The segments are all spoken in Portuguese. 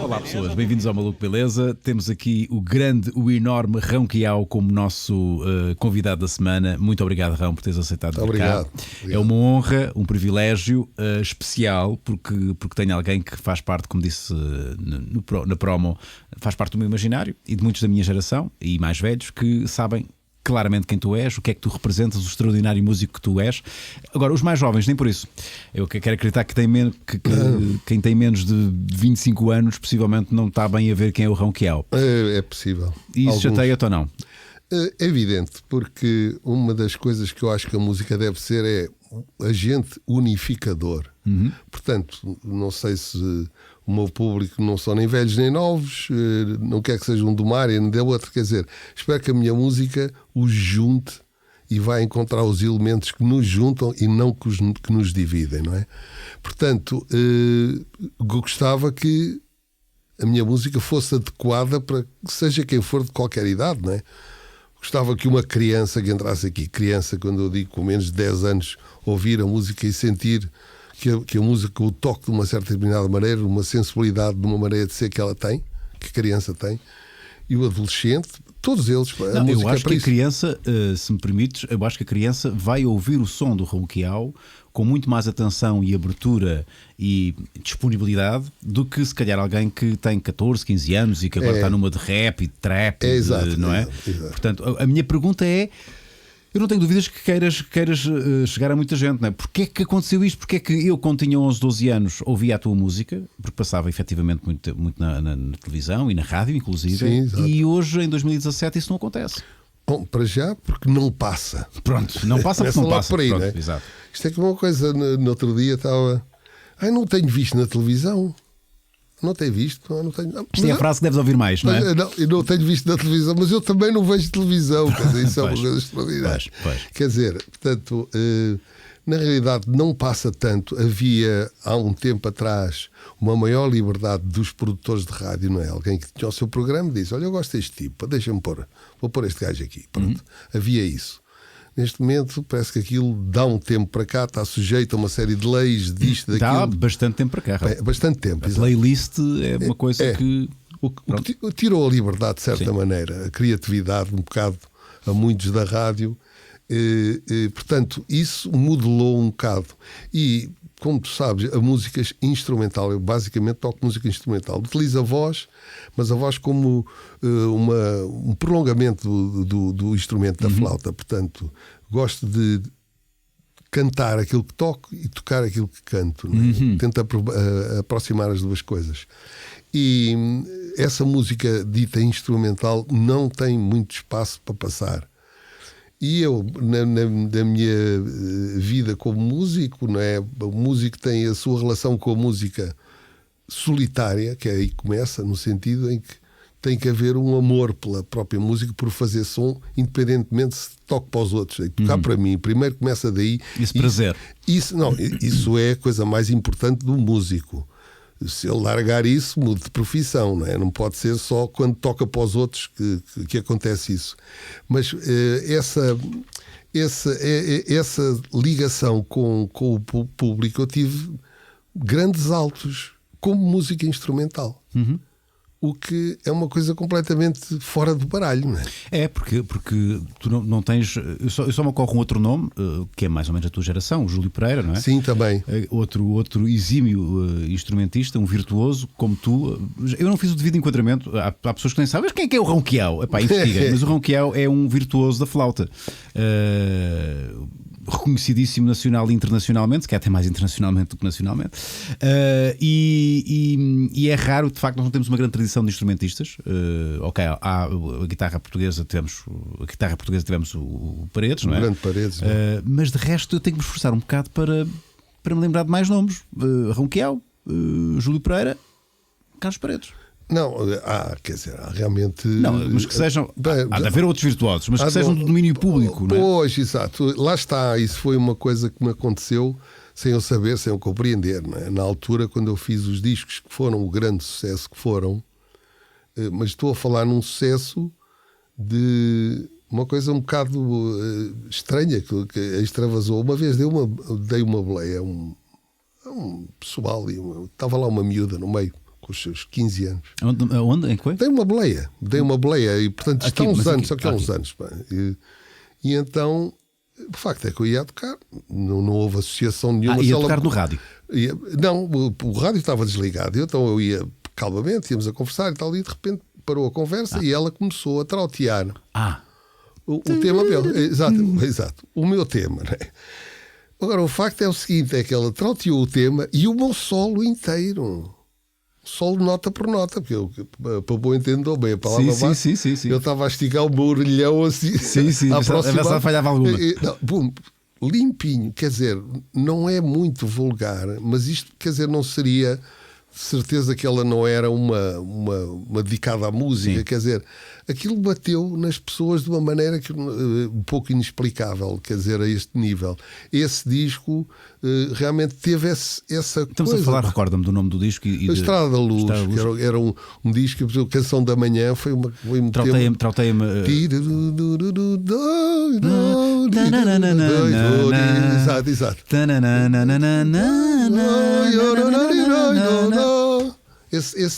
Olá pessoas, bem-vindos ao Maluco Beleza. Temos aqui o grande, o enorme Rão Quiao como nosso convidado da semana. Muito obrigado, Rão, por teres aceitado vir cá. Obrigado. É uma honra, um privilégio especial, porque tenho alguém que faz parte, como disse na promo, faz parte do meu imaginário e de muitos da minha geração e mais velhos que sabem claramente quem tu és, o que é que tu representas, o extraordinário músico que tu és. Agora, os mais jovens, nem por isso. Eu quero acreditar que quem tem menos de 25 anos possivelmente não está bem a ver quem é o Rão Quiao. É possível. E isso chateia-te ou não? É evidente, porque uma das coisas que eu acho que a música deve ser é agente unificador. Portanto, não sei se o meu público não são nem velhos nem novos, não quer que sejam de uma área nem da outra, quer dizer, espero que a minha música os junte e vai encontrar os elementos que nos juntam e não que nos dividem, não é? Portanto, gostava que a minha música fosse adequada para que seja quem for de qualquer idade, não é? Gostava que uma criança que entrasse aqui, criança, quando eu digo com menos de 10 anos, ouvir a música e sentir que a música o toque de uma certa determinada maneira, uma sensibilidade de uma maneira de ser que ela tem, que a criança tem, e o adolescente, todos eles. Eu acho que a criança, se me permites, eu acho que a criança vai ouvir o som do Rão Quiao com muito mais atenção e abertura e disponibilidade do que se calhar alguém que tem 14, 15 anos e que agora está numa de rap e de trap, não é? Exato. Portanto, a minha pergunta é: eu não tenho dúvidas que queiras chegar a muita gente, não é? Porquê é que aconteceu isto? Porquê é que eu, quando tinha 11, 12 anos, ouvia a tua música? Porque passava efetivamente muito na televisão e na rádio, inclusive. Sim, e hoje, em 2017, isso não acontece. Bom, para já, porque não passa. Pronto, não passa porque não passa. Por aí, pronto, né? Exato. Isto é que uma coisa, no outro dia estava... não tenho visto na televisão. Não tenho visto. Não tenho... Isto é a frase que deves ouvir mais, não é? Eu não tenho visto na televisão, mas eu também não vejo televisão. Quer dizer, isso é uma Pois, coisa extraordinária. pois. Quer dizer, portanto, na realidade não passa tanto. Havia, há um tempo atrás, uma maior liberdade dos produtores de rádio, não é? Alguém que tinha o seu programa e disse: olha, eu gosto deste tipo, deixa-me pôr, vou pôr este gajo aqui. Pronto. Havia isso. Neste momento parece que aquilo dá um tempo para cá, está sujeito a uma série de leis, disto, daquilo. Dá bastante tempo para cá. Bem, bastante tempo. A playlist é uma coisa que... O que tirou a liberdade, de certa maneira, a criatividade, um bocado a muitos da rádio. Portanto, isso modelou um bocado. E, como tu sabes, a música instrumental, eu basicamente toco música instrumental. Utilizo a voz, mas a voz como um prolongamento do instrumento da flauta. Portanto, gosto de cantar aquilo que toco e tocar aquilo que canto. Não é? Tento aproximar as duas coisas. E essa música dita instrumental não tem muito espaço para passar. E eu, na minha vida como músico, não é? O músico tem a sua relação com a música solitária, que é aí que começa, no sentido em que tem que haver um amor pela própria música, por fazer som, independentemente se toque para os outros. E tocar para mim, primeiro começa daí. Esse prazer. Isso é a coisa mais importante do músico. Se ele largar isso, muda de profissão, não é? Não pode ser só quando toca para os outros que acontece isso. Mas essa ligação com o público, eu tive grandes altos como música instrumental. O que é uma coisa completamente fora do baralho, não é? É, porque tu não tens... Eu só me ocorre um outro nome, que é mais ou menos a tua geração, o Júlio Pereira, não é? Sim, também. Outro exímio instrumentista, um virtuoso, como tu. Eu não fiz o devido enquadramento. Há pessoas que nem sabem, mas quem é que é o Rão Quiao? Epá, investiguem. Mas o Rão Quiao é um virtuoso da flauta. Reconhecidíssimo nacional e internacionalmente, se calhar até mais internacionalmente do que nacionalmente, e é raro, de facto. Nós não temos uma grande tradição de instrumentistas. Há a guitarra portuguesa, tivemos o Paredes, não é? O grande Paredes, mas de resto eu tenho que me esforçar um bocado para me lembrar de mais nomes. Rão Quiao, Júlio Pereira, Carlos Paredes. Não, quer dizer, realmente. Não, mas que sejam. Há de haver outros virtuosos, mas que sejam do domínio público, não é? Pois, exato. Lá está. Isso foi uma coisa que me aconteceu sem eu saber, sem eu compreender, não é? Na altura, quando eu fiz os discos que foram o grande sucesso que foram, mas estou a falar num sucesso de uma coisa um bocado estranha que extravasou. Uma vez dei uma boleia a um pessoal e estava lá uma miúda no meio. com os seus 15 anos. Onde? Em que foi? Dei uma boleia e, portanto, isto há uns anos, só que há uns anos. Pá. E então, o facto é que eu ia a tocar, não houve associação nenhuma. Ia tocar no rádio? Não, o rádio estava desligado, então eu ia calmamente, íamos a conversar e tal, e de repente parou a conversa e ela começou a trautear o tema meu. Exato, o meu tema, não é? Agora, o facto é o seguinte, é que ela trauteou o tema e o meu solo inteiro. Solo nota por nota, porque eu, para bom entendedor, bem a palavra sim. eu estava a esticar o meu orelhão assim. Sim, a próxima falhava alguma. Limpinho, quer dizer, não é muito vulgar, mas isto, quer dizer, não seria certeza que ela não era uma dedicada à música, sim. Quer dizer, aquilo bateu nas pessoas de uma maneira que, um pouco inexplicável, quer dizer, a este nível. Esse disco realmente teve essa Estamos coisa. A falar, recorda-me do nome do disco A Estrada da Luz, que era um disco, a Canção da Manhã foi um Trauteia-me. Exato.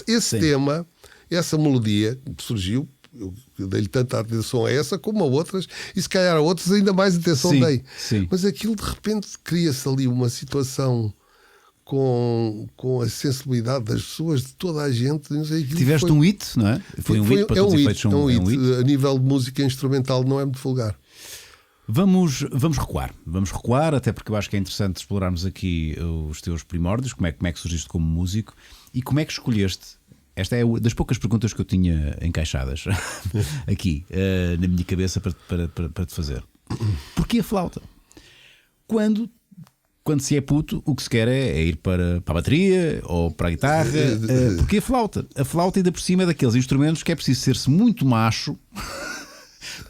Esse tema, essa melodia que surgiu, eu dei-lhe tanta atenção a essa como a outras, e se calhar a outras ainda mais atenção dei. Sim. Mas aquilo de repente cria-se ali uma situação com a sensibilidade das pessoas, de toda a gente. Tiveste um hit, não é? Foi um hit para todos os efeitos. Um hit. A nível de música instrumental não é muito vulgar. Vamos recuar, até porque eu acho que é interessante explorarmos aqui os teus primórdios, como é que surgiste como músico e como é que escolheste. Esta é das poucas perguntas que eu tinha encaixadas aqui na minha cabeça para te fazer. Porquê a flauta? Quando se é puto, o que se quer é ir para a bateria ou para a guitarra. Porquê a flauta? A flauta, ainda por cima, é daqueles instrumentos que é preciso ser-se muito macho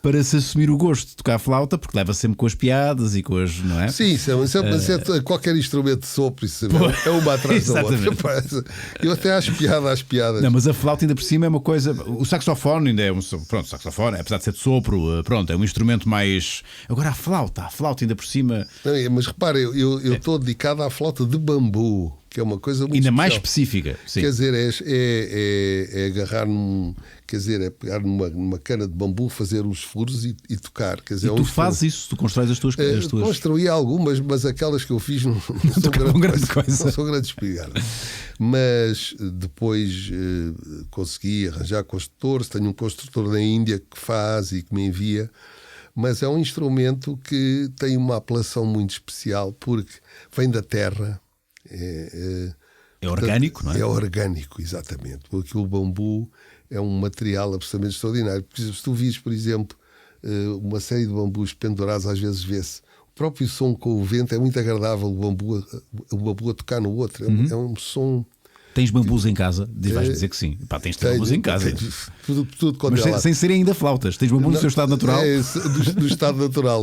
para se assumir o gosto de tocar a flauta, porque leva sempre com as piadas e com as, não é? Sim, qualquer instrumento de sopro, isso é uma atrás da outra. Eu até acho piada às piadas. Não, mas a flauta ainda por cima é uma coisa. O saxofone ainda é o saxofone, apesar de ser de sopro, é um instrumento mais. Agora a flauta ainda por cima. Não, mas repare, eu estou dedicado à flauta de bambu, que é uma coisa muito ainda especial. Mais específica. Sim. Quer dizer, é agarrar é pegar numa cana de bambu, fazer os furos e tocar. Quer dizer, e tu fazes isso, tu constróis as tuas. Construí algumas, mas aquelas que eu fiz não são grande coisa. Não são grandes espigadas. Mas depois consegui arranjar construtores. Tenho um construtor na Índia que faz e que me envia. Mas é um instrumento que tem uma apelação muito especial porque vem da terra. É orgânico, não é? É orgânico, exatamente. Porque o bambu é um material absolutamente extraordinário. Se tu vis, por exemplo, uma série de bambus pendurados, às vezes vê-se. O próprio som com o vento é muito agradável, o bambu a tocar no outro. É um som... Tens bambus em casa? Vais dizer que sim. Tens bambus em casa. Tudo mas sem serem ainda flautas. Tens bambus no seu estado natural? Do estado natural.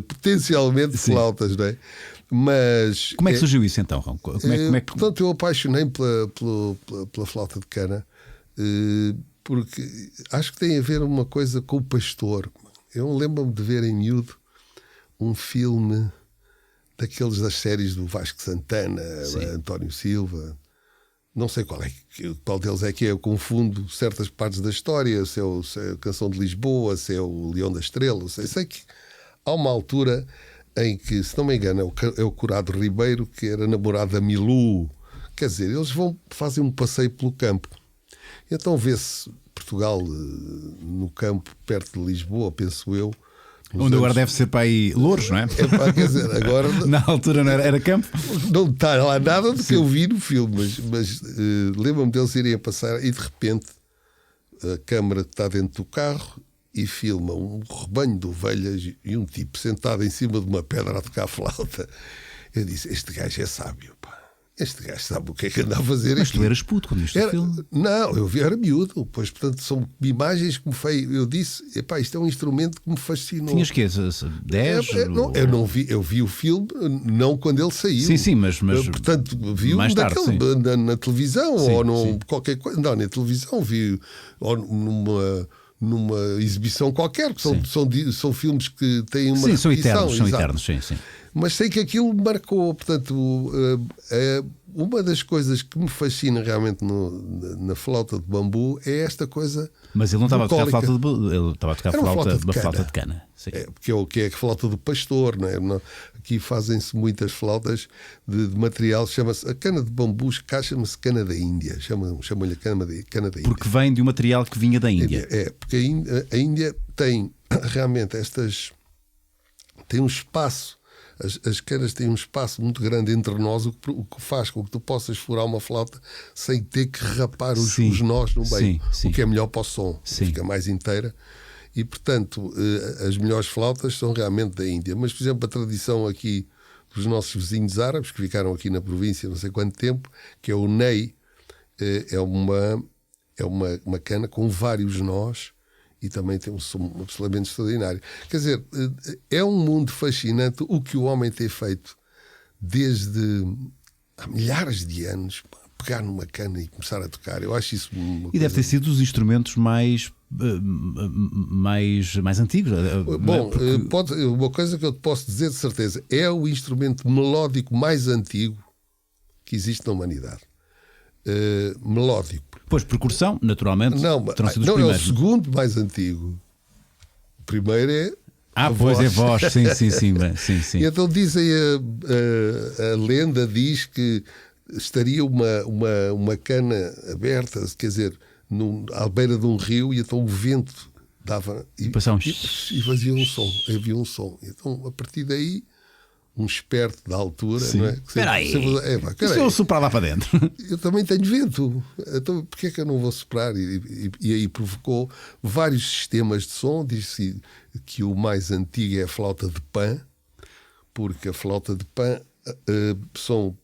Potencialmente flautas, não é? Mas... Como é que surgiu isso então, Rão? Portanto, eu apaixonei pela flauta de cana porque acho que tem a ver uma coisa com o pastor. Eu lembro-me de ver em miúdo um filme daqueles das séries do Vasco Santana, António Silva, não sei qual deles é que é, eu confundo certas partes da história, se é a Canção de Lisboa, se é o Leão da Estrela, sei que há uma altura em que, se não me engano, é o Curado Ribeiro, que era namorado da Milu. Quer dizer, eles fazem um passeio pelo campo. Então vê-se Portugal no campo, perto de Lisboa, penso eu. Onde agora deve ser para aí Louros, não é? Quer dizer, agora... Na altura não era campo? Não está lá nada do que eu vi no filme, mas lembro-me deles irem a passar e de repente a câmara está dentro do carro e filma um rebanho de ovelhas e um tipo sentado em cima de uma pedra a tocar flauta. Eu disse, este gajo é sábio, pá. Este gajo sabe o que é que anda a fazer. Mas aqui. Tu eras puto quando viste o filme? Não, era miúdo. Pois, portanto, são imagens que me fez. Eu disse, epá, isto é um instrumento que me fascinou. Tinhas que 10? Eu não vi, eu vi o filme não quando ele saiu. Sim, mas portanto, vi mais tarde, na televisão ou qualquer coisa. Não, na televisão vi ou numa exibição qualquer, que são filmes que têm uma repetição. São eternos, sim. Mas sei que aquilo marcou, portanto, uma das coisas que me fascina realmente na flauta de bambu é esta coisa. Mas ele não estava a tocar bucólica. flauta de ele estava a tocar uma flauta de cana. Sim. Que é a flauta do pastor, não é? Aqui fazem-se muitas flautas de material, chama-se a cana de bambu, cá chama-se cana da Índia, chamam-lhe cana da Índia. Porque vem de um material que vinha da Índia. Porque a Índia tem realmente tem um espaço. As canas têm um espaço muito grande entre nós, o que faz com que tu possas furar uma flauta sem ter que rapar os nós no meio, o que é melhor para o som, fica mais inteira. E, portanto, as melhores flautas são realmente da Índia. Mas, por exemplo, a tradição aqui dos nossos vizinhos árabes, que ficaram aqui na província não sei quanto tempo, que é o ney, é uma cana com vários nós, e também tem um som absolutamente extraordinário. Quer dizer, é um mundo fascinante o que o homem tem feito desde há milhares de anos, pegar numa cana e começar a tocar. Eu acho isso E deve ter sido dos instrumentos mais antigos. Bom, uma coisa que eu te posso dizer de certeza, é o instrumento melódico mais antigo que existe na humanidade. Melódico. Pois, percussão, naturalmente, terão sido os não, primeiros. É o segundo mais antigo. O primeiro é pois é voz, sim. E então dizem, a lenda diz que estaria uma cana aberta, quer dizer, à beira de um rio, e então o vento dava e fazia um som, havia um som. Então, a partir daí, um esperto da altura, não é? Espera aí, se eu soprar lá para dentro, eu também tenho vento, então porquê é que eu não vou soprar? E aí provocou vários sistemas de som. Diz-se que o mais antigo é a flauta de Pan, porque a flauta de Pan são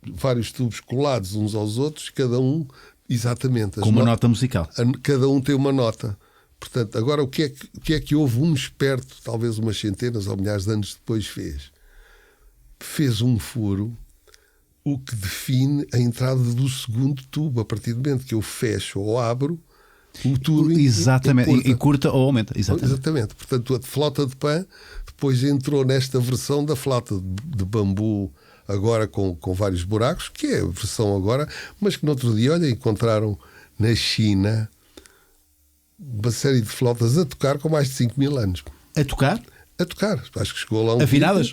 vários tubos colados uns aos outros, cada um exatamente com uma nota musical. Cada um tem uma nota. Portanto, agora o que é que houve um esperto, talvez umas centenas ou milhares de anos depois fez um furo, o que define a entrada do segundo tubo. A partir do momento que eu fecho ou abro, o tubo exatamente, e curta ou aumenta. Exatamente. Portanto, a flauta de Pan depois entrou nesta versão da flauta de bambu, agora com vários buracos, que é a versão agora, mas que no outro dia, olha, encontraram na China uma série de flautas a tocar com mais de 5.000 anos. A tocar? A tocar. Acho que chegou lá um afinadas?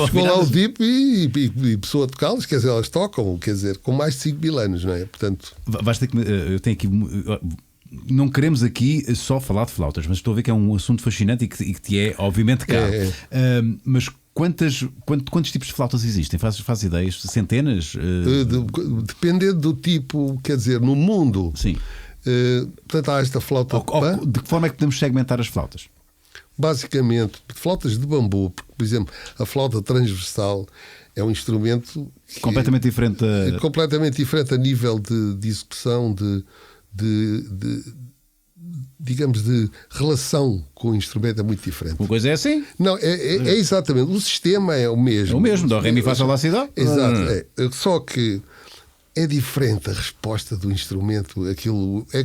Chegou lá o DIP e pessoa a tocá-las, quer dizer, elas tocam, quer dizer, com mais de 5.000 anos, não é? Portanto... Vais ter que... Eu tenho aqui... Não queremos aqui só falar de flautas, mas estou a ver que é um assunto fascinante e que te é, obviamente, caro. Mas quantos tipos de flautas existem? Faz ideias? Centenas? Dependendo do tipo, quer dizer, no mundo. Sim. Portanto, há esta flauta de Pan. De que forma é que podemos segmentar as flautas? Basicamente, flautas de bambu, porque, por exemplo, a flauta transversal é um instrumento completamente diferente completamente diferente a nível de execução, digamos, de relação com o instrumento, é muito diferente. Uma coisa é assim? Não, é exatamente. O sistema é o mesmo. É o mesmo, dó, ré, mi, fá, sol, lá, si, dó. Exato. Só que é diferente a resposta do instrumento. Aquilo é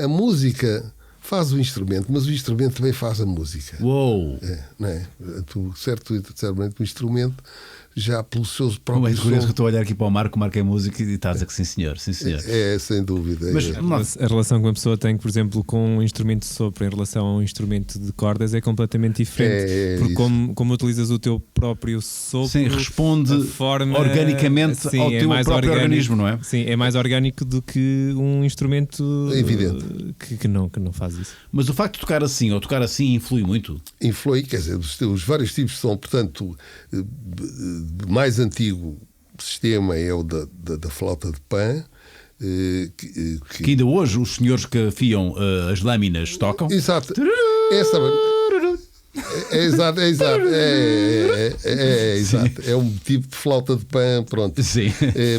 a música faz o instrumento, mas o instrumento também faz a música. Uou! Não é? Certamente o instrumento, já pelos seus próprios sons... que estou a olhar aqui para o Marco é música e estás a dizer que sim senhor. É, sem dúvida. Mas a relação que uma pessoa tem, por exemplo, com um instrumento de sopro em relação a um instrumento de cordas é completamente diferente. Porque como utilizas o teu próprio sopro, sim, responde organicamente ao teu próprio organismo, não é? Sim, é mais orgânico do que um instrumento evidente que não faz isso. Mas o facto de tocar assim ou tocar assim influi muito? Influi, quer dizer, os vários tipos são, portanto, mais antigo sistema é o da flauta de Pan, que ainda hoje os senhores que afiam as lâminas tocam. Exato. Exato. É um tipo de flauta de Pan, pronto. Sim.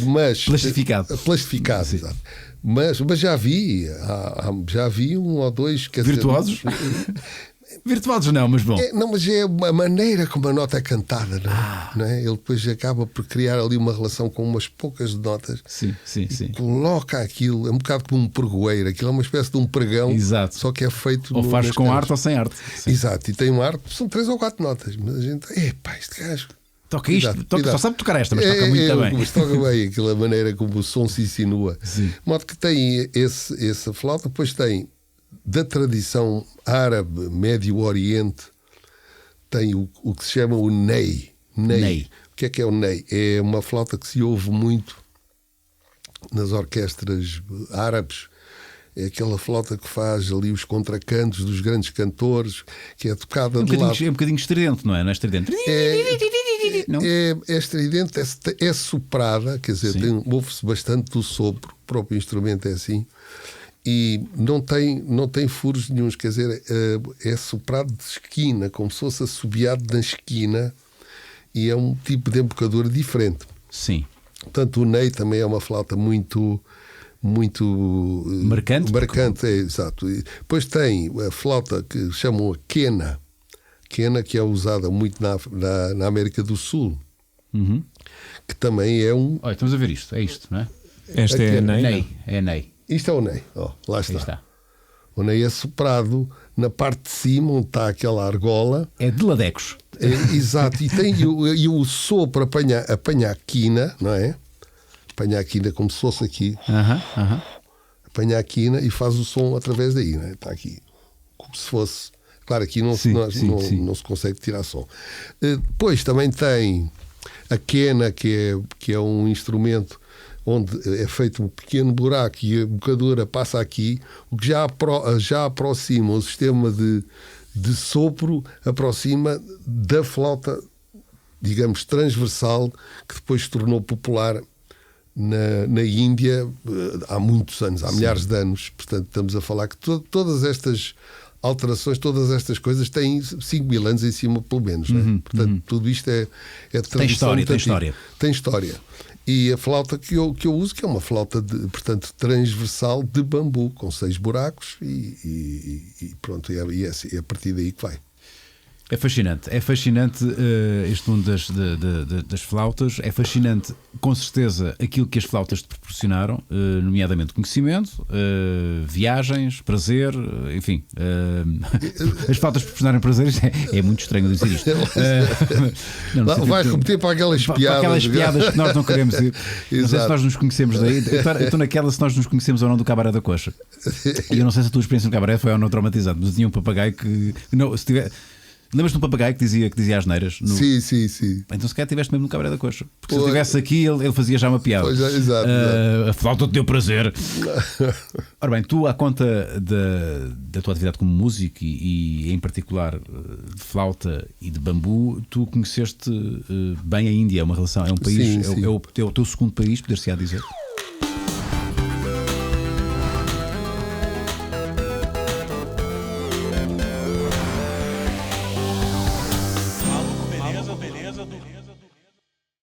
Mas plastificado. Sim. Exato. Mas já vi um ou dois virtuosos. Virtuosos não, mas bom. Mas é a maneira como a nota é cantada, não é? Ele depois acaba por criar ali uma relação com umas poucas notas. Sim. Coloca aquilo, é um bocado como um pregoeiro, aquilo é uma espécie de um pregão. Exato. Só que é feito. Ou faz com arte ou sem arte. Sim. Exato, e tem uma arte, são 3 ou 4 notas, mas a gente, este gajo Toca isto, só sabe tocar esta, mas toca muito bem. Mas toca bem, aquela maneira como o som se insinua. De modo que tem essa flauta, depois tem da tradição árabe, Médio Oriente, tem o que se chama o ney. Ney. O que é o ney? É uma flauta que se ouve muito nas orquestras árabes. É aquela flauta que faz ali os contracantos dos grandes cantores, que é tocada de lado. É um bocadinho estridente, não é? Não é estridente? É estridente, é soprada, quer dizer, ouve-se bastante do sopro, o próprio instrumento é assim, e não tem furos nenhuns, quer dizer, é soprado de esquina, como se fosse assobiado na esquina, e é um tipo de embocadura diferente. Sim. Portanto, o ney também é uma flauta muito marcante, é, exato. E depois tem a flauta que chamam a quena, que é usada muito na América do Sul, que também é um... Olha, estamos a ver isto, é isto, não é? Esta é a ney. É a ney. Isto é o ney, lá está. O ney é soprado na parte de cima, onde está aquela argola. É de ladecos. Exato, e o sopro apanha a quina, não é? Apanha a quina como se fosse aqui. Apanha a quina e faz o som através daí, não é? Está aqui. Como se fosse. Claro, aqui não se consegue tirar som. Depois também tem a quena, que é um instrumento onde é feito um pequeno buraco e a bocadura passa aqui, o que já aproxima o sistema de sopro, aproxima da flauta, digamos, transversal, que depois se tornou popular na Índia há muitos anos, há milhares de anos. Portanto, estamos a falar que todas estas alterações, todas estas coisas têm 5.000 anos em cima, pelo menos. Portanto, tudo isto é de tradição. Tem história. E a flauta que eu uso, que é uma flauta portanto, transversal de bambu, com 6 buracos e pronto, é a partir daí que vai. É fascinante este mundo das flautas. É fascinante, com certeza, aquilo que as flautas te proporcionaram, nomeadamente conhecimento, viagens, prazer, enfim. As flautas proporcionarem prazer, é muito estranho dizer isto. Vais repetir para aquelas piadas. Para aquelas piadas que nós não queremos ir. Não sei se nós nos conhecemos daí. Eu estou naquela se nós nos conhecemos ou não do Cabaré da Coxa. E eu não sei se a tua experiência no Cabaré foi ou não traumatizante, mas eu tinha um papagaio que. Não, se tiver. Lembras-te de um papagaio que dizia asneiras? Sim. Então se calhar estiveste mesmo no Cabaré da Coxa. Porque se eu estivesse aqui, ele fazia já uma piada. Pois é, exato. A flauta te deu prazer. Ora bem, tu, à conta da tua atividade como músico e em particular de flauta e de bambu, tu conheceste bem a Índia. É uma relação, é um país, sim. É o teu segundo país, poder-se-á dizer?